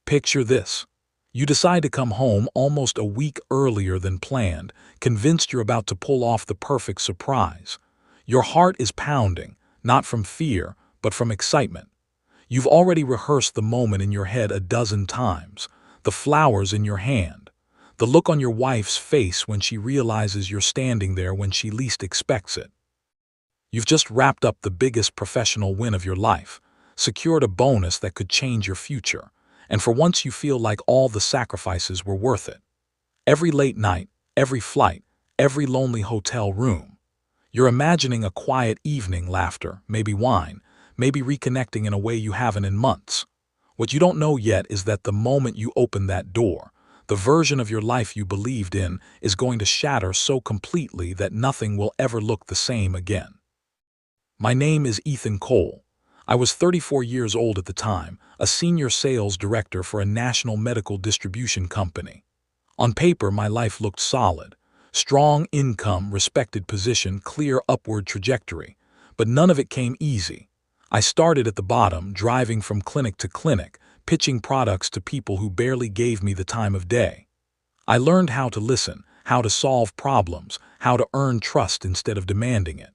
Picture this. You decide to come home almost a week earlier than planned, convinced you're about to pull off the perfect surprise. Your heart is pounding, not from fear, but from excitement. You've already rehearsed the moment in your head a dozen times, the flowers in your hand, the look on your wife's face when she realizes you're standing there when she least expects it. You've just wrapped up the biggest professional win of your life, secured a bonus that could change your future, and for once you feel like all the sacrifices were worth it. Every late night, every flight, every lonely hotel room. You're imagining a quiet evening, laughter, maybe wine, maybe reconnecting in a way you haven't in months. What you don't know yet is that the moment you open that door, the version of your life you believed in is going to shatter so completely that nothing will ever look the same again. My name is Ethan Cole. I was 34 years old at the time, a senior sales director for a national medical distribution company. On paper, my life looked solid. Strong income, respected position, clear upward trajectory. But none of it came easy. I started at the bottom, driving from clinic to clinic, pitching products to people who barely gave me the time of day. I learned how to listen, how to solve problems, how to earn trust instead of demanding it.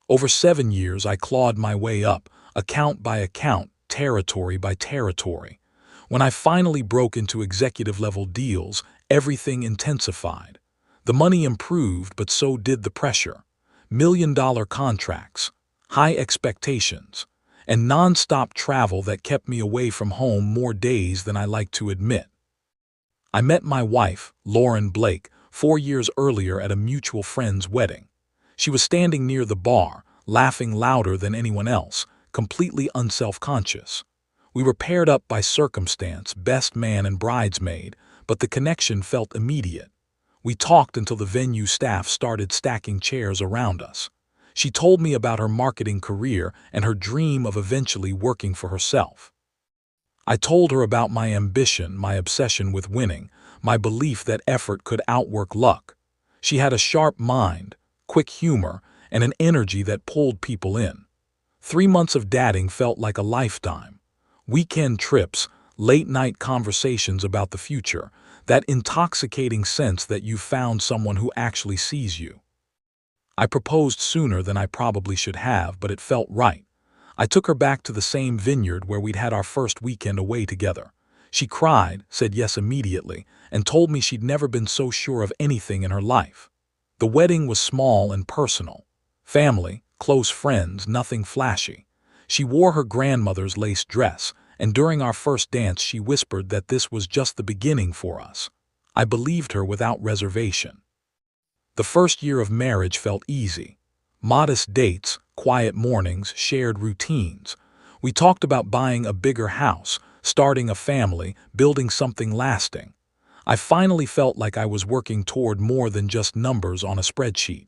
Over 7 years, I clawed my way up, account by account, territory by territory. When I finally broke into executive-level deals, everything intensified. The money improved, but so did the pressure. Million-dollar contracts, high expectations, and non-stop travel that kept me away from home more days than I like to admit. I met my wife, Lauren Blake, 4 years earlier at a mutual friend's wedding. She was standing near the bar, laughing louder than anyone else, completely unself-conscious. We were paired up by circumstance, best man and bridesmaid, but the connection felt immediate. We talked until the venue staff started stacking chairs around us. She told me about her marketing career and her dream of eventually working for herself. I told her about my ambition, my obsession with winning, my belief that effort could outwork luck. She had a sharp mind, quick humor, and an energy that pulled people in. 3 months of dating felt like a lifetime. Weekend trips, late-night conversations about the future, that intoxicating sense that you've found someone who actually sees you. I proposed sooner than I probably should have, but it felt right. I took her back to the same vineyard where we'd had our first weekend away together. She cried, said yes immediately, and told me she'd never been so sure of anything in her life. The wedding was small and personal. Family, close friends, nothing flashy. She wore her grandmother's lace dress, and during our first dance she whispered that this was just the beginning for us. I believed her without reservation. The first year of marriage felt easy. Modest dates, quiet mornings, shared routines. We talked about buying a bigger house, starting a family, building something lasting. I finally felt like I was working toward more than just numbers on a spreadsheet.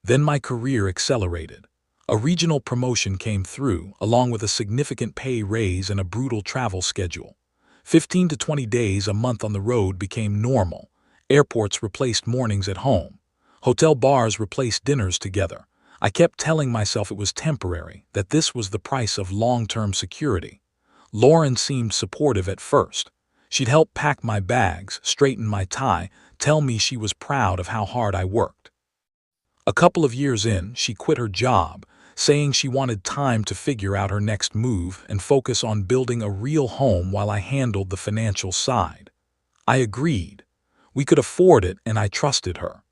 Then my career accelerated. A regional promotion came through, along with a significant pay raise and a brutal travel schedule. 15 to 20 days a month on the road became normal. Airports replaced mornings at home. Hotel bars replaced dinners together. I kept telling myself it was temporary, that this was the price of long-term security. Lauren seemed supportive at first. She'd help pack my bags, straighten my tie, tell me she was proud of how hard I worked. A couple of years in, she quit her job, saying she wanted time to figure out her next move and focus on building a real home while I handled the financial side. I agreed. We could afford it, and I trusted her.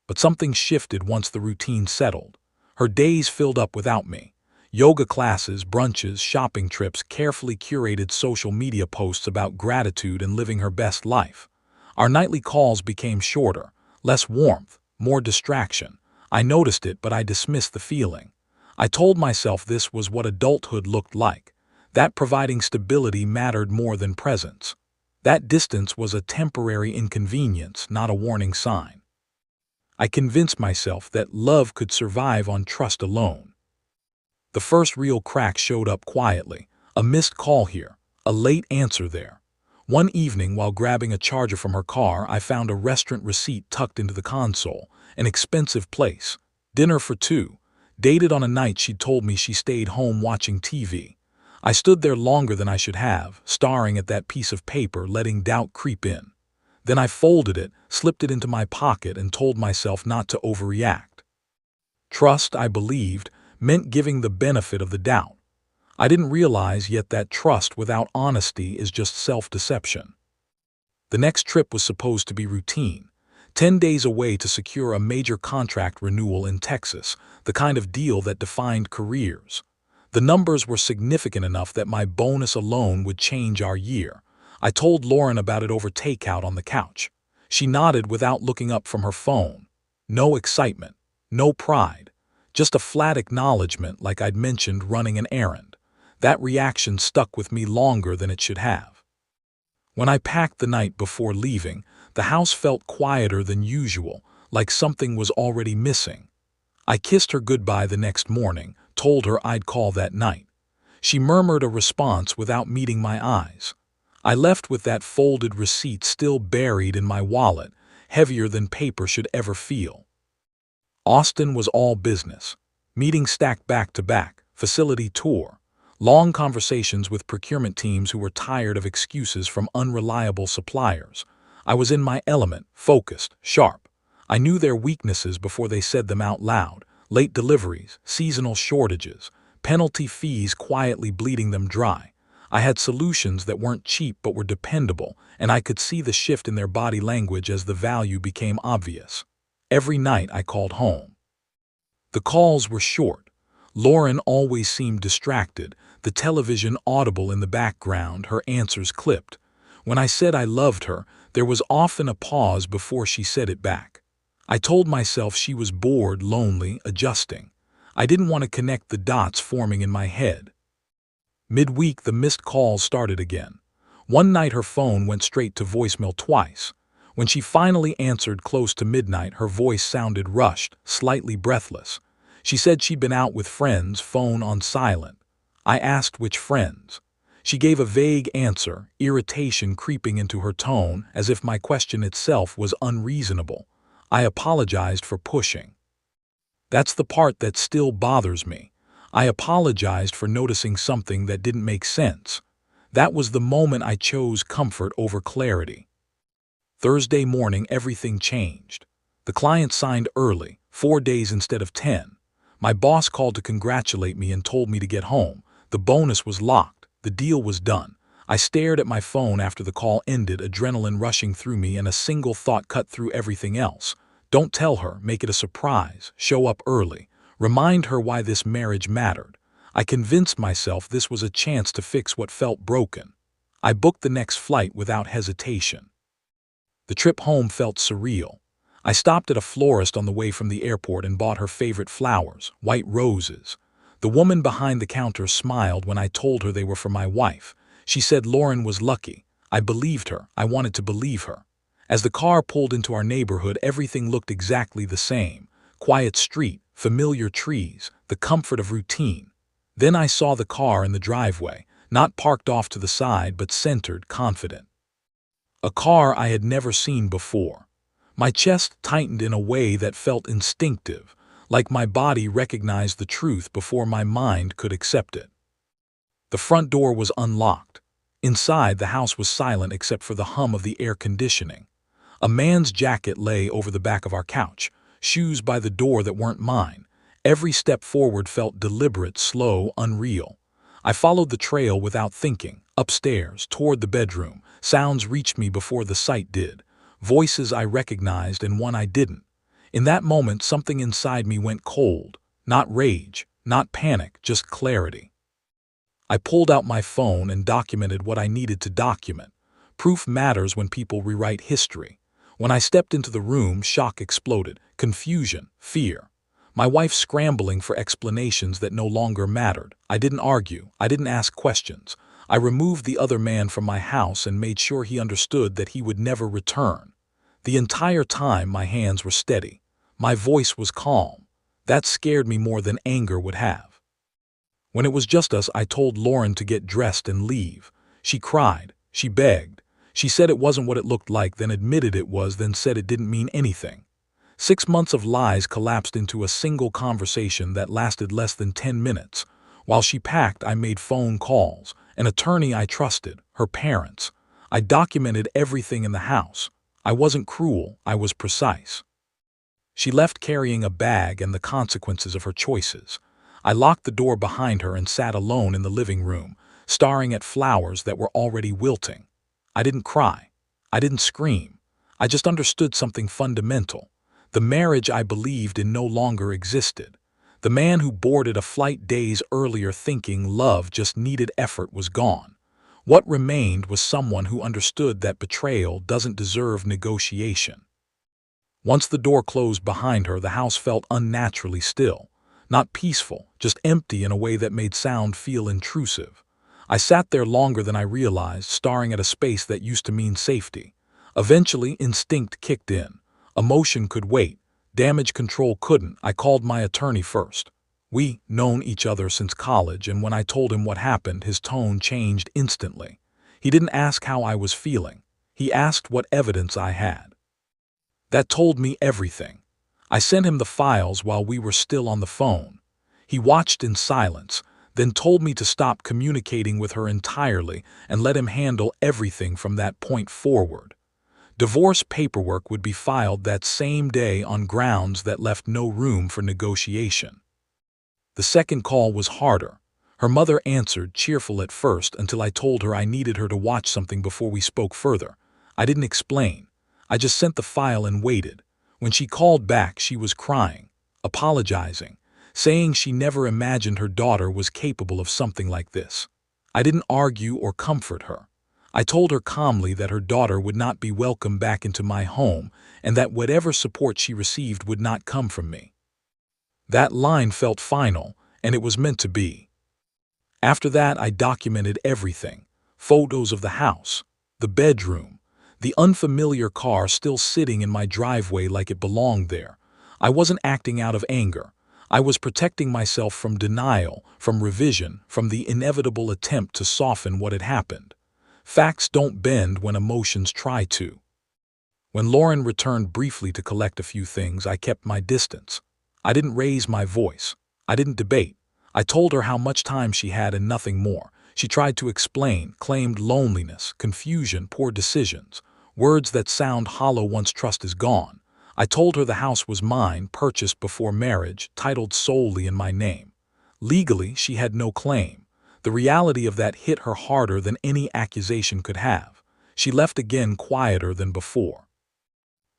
But something shifted once the routine settled. Her days filled up without me. Yoga classes, brunches, shopping trips, carefully curated social media posts about gratitude and living her best life. Our nightly calls became shorter, less warmth, more distraction. I noticed it, but I dismissed the feeling. I told myself this was what adulthood looked like, that providing stability mattered more than presence. That distance was a temporary inconvenience, not a warning sign. I convinced myself that love could survive on trust alone. The first real crack showed up quietly, a missed call here, a late answer there. One evening, while grabbing a charger from her car, I found a restaurant receipt tucked into the console, an expensive place. Dinner for two, dated on a night she'd told me she stayed home watching TV. I stood there longer than I should have, staring at that piece of paper, letting doubt creep in. Then I folded it, slipped it into my pocket, and told myself not to overreact. Trust, I believed, meant giving the benefit of the doubt. I didn't realize yet that trust without honesty is just self-deception. The next trip was supposed to be routine. 10 days away to secure a major contract renewal in Texas, the kind of deal that defined careers. The numbers were significant enough that my bonus alone would change our year. I told Lauren about it over takeout on the couch. She nodded without looking up from her phone. No excitement, no pride, just a flat acknowledgement like I'd mentioned running an errand. That reaction stuck with me longer than it should have. When I packed the night before leaving, the house felt quieter than usual, like something was already missing. I kissed her goodbye the next morning, told her I'd call that night. She murmured a response without meeting my eyes. I left with that folded receipt still buried in my wallet, heavier than paper should ever feel. Austin was all business. Meetings stacked back to back, facility tour, long conversations with procurement teams who were tired of excuses from unreliable suppliers. I was in my element, focused, sharp. I knew their weaknesses before they said them out loud: late deliveries, seasonal shortages, penalty fees quietly bleeding them dry. I had solutions that weren't cheap but were dependable, and I could see the shift in their body language as the value became obvious. Every night I called home. The calls were short. Lauren always seemed distracted, the television audible in the background, her answers clipped. When I said I loved her, there was often a pause before she said it back. I told myself she was bored, lonely, adjusting. I didn't want to connect the dots forming in my head. Midweek, the missed calls started again. One night her phone went straight to voicemail twice. When she finally answered close to midnight, her voice sounded rushed, slightly breathless. She said she'd been out with friends, phone on silent. I asked which friends. She gave a vague answer, irritation creeping into her tone, as if my question itself was unreasonable. I apologized for pushing. That's the part that still bothers me. I apologized for noticing something that didn't make sense. That was the moment I chose comfort over clarity. Thursday morning, everything changed. The client signed early, 4 days instead of 10. My boss called to congratulate me and told me to get home. The bonus was locked. The deal was done. I stared at my phone after the call ended, adrenaline rushing through me, and a single thought cut through everything else. Don't tell her, make it a surprise, show up early. Remind her why this marriage mattered. I convinced myself this was a chance to fix what felt broken. I booked the next flight without hesitation. The trip home felt surreal. I stopped at a florist on the way from the airport and bought her favorite flowers, white roses. The woman behind the counter smiled when I told her they were for my wife. She said Lauren was lucky. I believed her. I wanted to believe her. As the car pulled into our neighborhood, everything looked exactly the same. Quiet street, familiar trees, the comfort of routine. Then I saw the car in the driveway, not parked off to the side but centered, confident. A car I had never seen before. My chest tightened in a way that felt instinctive, like my body recognized the truth before my mind could accept it. The front door was unlocked. Inside, the house was silent except for the hum of the air conditioning. A man's jacket lay over the back of our couch, shoes by the door that weren't mine. Every step forward felt deliberate, slow, unreal. I followed the trail without thinking, upstairs, toward the bedroom. Sounds reached me before the sight did. Voices I recognized and one I didn't. In that moment, something inside me went cold. Not rage, not panic, just clarity. I pulled out my phone and documented what I needed to document. Proof matters when people rewrite history. When I stepped into the room, shock exploded, confusion, fear. My wife scrambling for explanations that no longer mattered. I didn't argue. I didn't ask questions. I removed the other man from my house and made sure he understood that he would never return. The entire time, my hands were steady. My voice was calm. That scared me more than anger would have. When it was just us, I told Lauren to get dressed and leave. She cried. She begged. She said it wasn't what it looked like, then admitted it was, then said it didn't mean anything. 6 months of lies collapsed into a single conversation that lasted less than 10 minutes. While she packed, I made phone calls, an attorney I trusted, her parents. I documented everything in the house. I wasn't cruel, I was precise. She left carrying a bag and the consequences of her choices. I locked the door behind her and sat alone in the living room, staring at flowers that were already wilting. I didn't cry. I didn't scream. I just understood something fundamental. The marriage I believed in no longer existed. The man who boarded a flight days earlier thinking love just needed effort was gone. What remained was someone who understood that betrayal doesn't deserve negotiation. Once the door closed behind her, the house felt unnaturally still. Not peaceful, just empty in a way that made sound feel intrusive. I sat there longer than I realized, staring at a space that used to mean safety. Eventually, instinct kicked in. Emotion could wait. Damage control couldn't. I called my attorney first. We known each other since college, and when I told him what happened, his tone changed instantly. He didn't ask how I was feeling. He asked what evidence I had. That told me everything. I sent him the files while we were still on the phone. He watched in silence, then told me to stop communicating with her entirely and let him handle everything from that point forward. Divorce paperwork would be filed that same day on grounds that left no room for negotiation. The second call was harder. Her mother answered, cheerful at first, until I told her I needed her to watch something before we spoke further. I didn't explain. I just sent the file and waited. When she called back, she was crying, apologizing, saying she never imagined her daughter was capable of something like this. I didn't argue or comfort her. I told her calmly that her daughter would not be welcome back into my home and that whatever support she received would not come from me. That line felt final, and it was meant to be. After that, I documented everything. Photos of the house, the bedroom, the unfamiliar car still sitting in my driveway like it belonged there. I wasn't acting out of anger. I was protecting myself from denial, from revision, from the inevitable attempt to soften what had happened. Facts don't bend when emotions try to. When Lauren returned briefly to collect a few things, I kept my distance. I didn't raise my voice. I didn't debate. I told her how much time she had and nothing more. She tried to explain, claimed loneliness, confusion, poor decisions, words that sound hollow once trust is gone. I told her the house was mine, purchased before marriage, titled solely in my name. Legally, she had no claim. The reality of that hit her harder than any accusation could have. She left again quieter than before.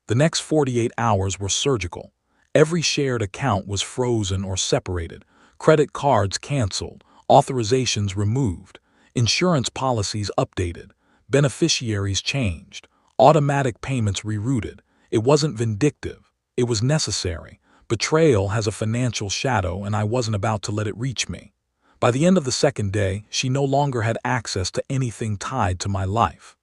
The next 48 hours were surgical. Every shared account was frozen or separated, credit cards canceled, authorizations removed, insurance policies updated, beneficiaries changed, automatic payments rerouted. It wasn't vindictive. It was necessary. Betrayal has a financial shadow, and I wasn't about to let it reach me. By the end of the second day, she no longer had access to anything tied to my life.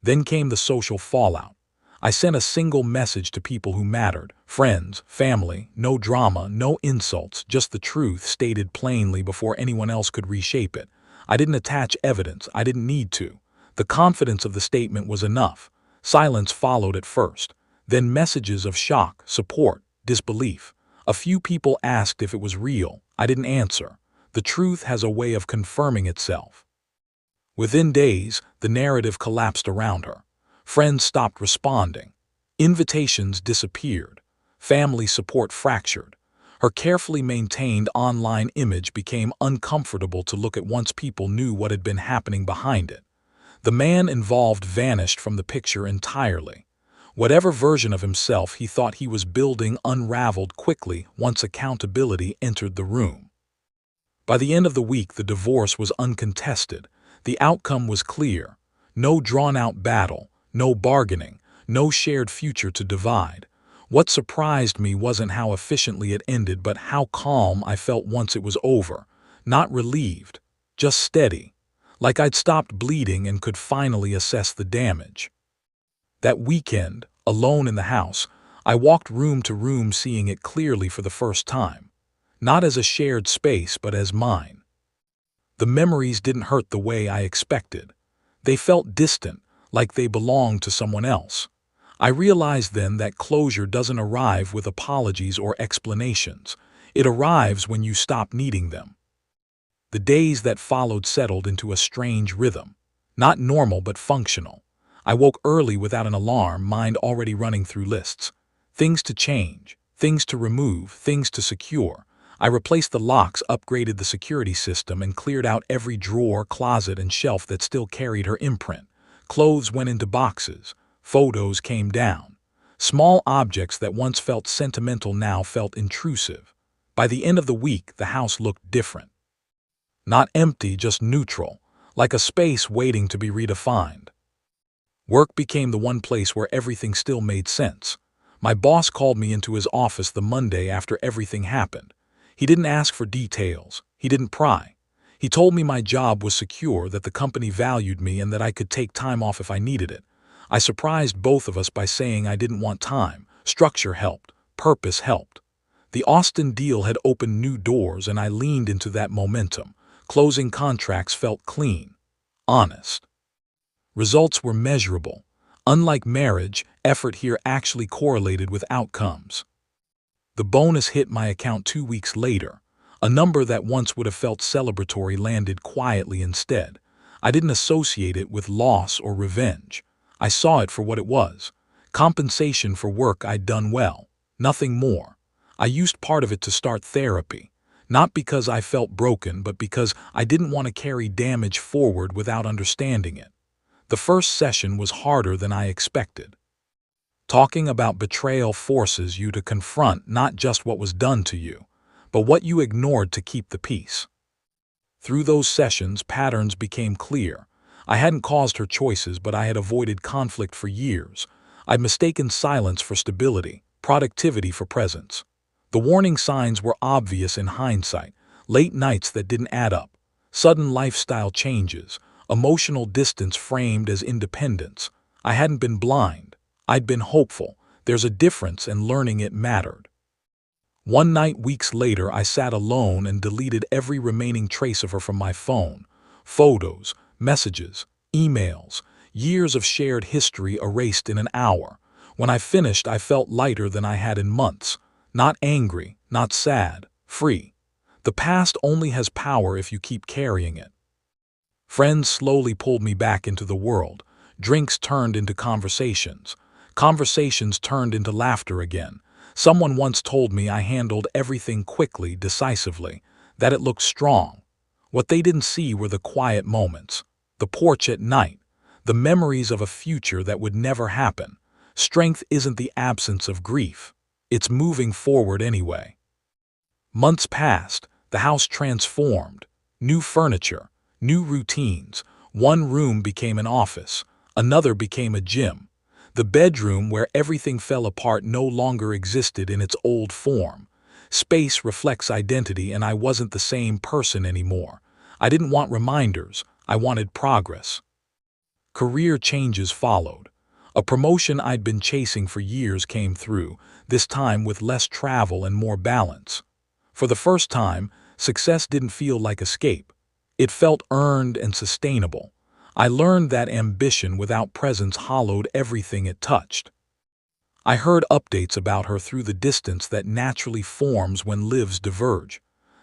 Then came the social fallout. I sent a single message to people who mattered, friends, family, no drama, no insults, just the truth stated plainly before anyone else could reshape it. I didn't attach evidence, I didn't need to. The confidence of the statement was enough. Silence followed at first, then messages of shock, support, disbelief. A few people asked if it was real. I didn't answer. The truth has a way of confirming itself. Within days, the narrative collapsed around her. Friends stopped responding. Invitations disappeared. Family support fractured. Her carefully maintained online image became uncomfortable to look at once people knew what had been happening behind it. The man involved vanished from the picture entirely. Whatever version of himself he thought he was building unraveled quickly once accountability entered the room. By the end of the week, the divorce was uncontested. The outcome was clear. No drawn-out battle. No bargaining, no shared future to divide. What surprised me wasn't how efficiently it ended, but how calm I felt once it was over. Not relieved, just steady, like I'd stopped bleeding and could finally assess the damage. That weekend, alone in the house, I walked room to room, seeing it clearly for the first time. Not as a shared space, but as mine. The memories didn't hurt the way I expected. They felt distant, like they belonged to someone else. I realized then that closure doesn't arrive with apologies or explanations. It arrives when you stop needing them. The days that followed settled into a strange rhythm. Not normal, but functional. I woke early without an alarm, mind already running through lists. Things to change, things to remove, things to secure. I replaced the locks, upgraded the security system, and cleared out every drawer, closet, and shelf that still carried her imprint. Clothes went into boxes. Photos came down. Small objects that once felt sentimental now felt intrusive. By the end of the week, the house looked different. Not empty, just neutral, like a space waiting to be redefined. Work became the one place where everything still made sense. My boss called me into his office the Monday after everything happened. He didn't ask for details. He didn't pry. He told me my job was secure, that the company valued me, and that I could take time off if I needed it. I surprised both of us by saying I didn't want time. Structure helped. Purpose helped. The Austin deal had opened new doors, and I leaned into that momentum. Closing contracts felt clean, honest. Results were measurable. Unlike marriage, effort here actually correlated with outcomes. The bonus hit my account 2 weeks later. A number that once would have felt celebratory landed quietly instead. I didn't associate it with loss or revenge. I saw it for what it was. Compensation for work I'd done well. Nothing more. I used part of it to start therapy. Not because I felt broken, but because I didn't want to carry damage forward without understanding it. The first session was harder than I expected. Talking about betrayal forces you to confront not just what was done to you, but what you ignored to keep the peace. Through those sessions, patterns became clear. I hadn't caused her choices, but I had avoided conflict for years. I'd mistaken silence for stability, productivity for presence. The warning signs were obvious in hindsight: late nights that didn't add up, sudden lifestyle changes, emotional distance framed as independence. I hadn't been blind. I'd been hopeful. There's a difference, and learning it mattered. One night weeks later, I sat alone and deleted every remaining trace of her from my phone. Photos, messages, emails, years of shared history erased in an hour. When I finished, I felt lighter than I had in months. Not angry, not sad, free. The past only has power if you keep carrying it. Friends slowly pulled me back into the world. Drinks turned into conversations. Conversations turned into laughter again. Someone once told me I handled everything quickly, decisively, that it looked strong. What they didn't see were the quiet moments, the porch at night, the memories of a future that would never happen. Strength isn't the absence of grief. It's moving forward anyway. Months passed. The house transformed. New furniture, new routines. One room became an office. Another became a gym. The bedroom, where everything fell apart, no longer existed in its old form. Space reflects identity, and I wasn't the same person anymore. I didn't want reminders. I wanted progress. Career changes followed. A promotion I'd been chasing for years came through, this time with less travel and more balance. For the first time, success didn't feel like escape. It felt earned and sustainable. I learned that ambition without presence hollowed everything it touched. I heard updates about her through the distance that naturally forms when lives diverge.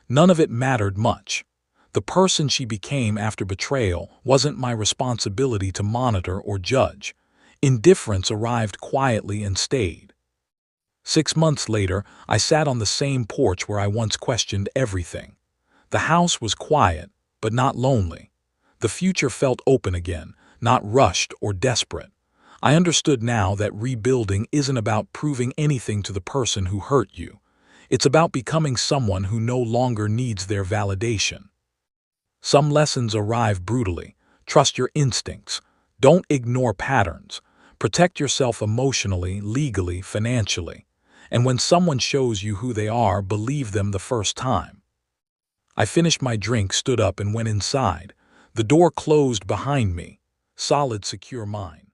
None of it mattered much. The person she became after betrayal wasn't my responsibility to monitor or judge. Indifference arrived quietly and stayed. 6 months later, I sat on the same porch where I once questioned everything. The house was quiet, but not lonely. The future felt open again, not rushed or desperate. I understood now that rebuilding isn't about proving anything to the person who hurt you. It's about becoming someone who no longer needs their validation. Some lessons arrive brutally. Trust your instincts. Don't ignore patterns. Protect yourself emotionally, legally, financially. And when someone shows you who they are, believe them the first time. I finished my drink, stood up, and went inside. The door closed behind me. Solid, secure mind.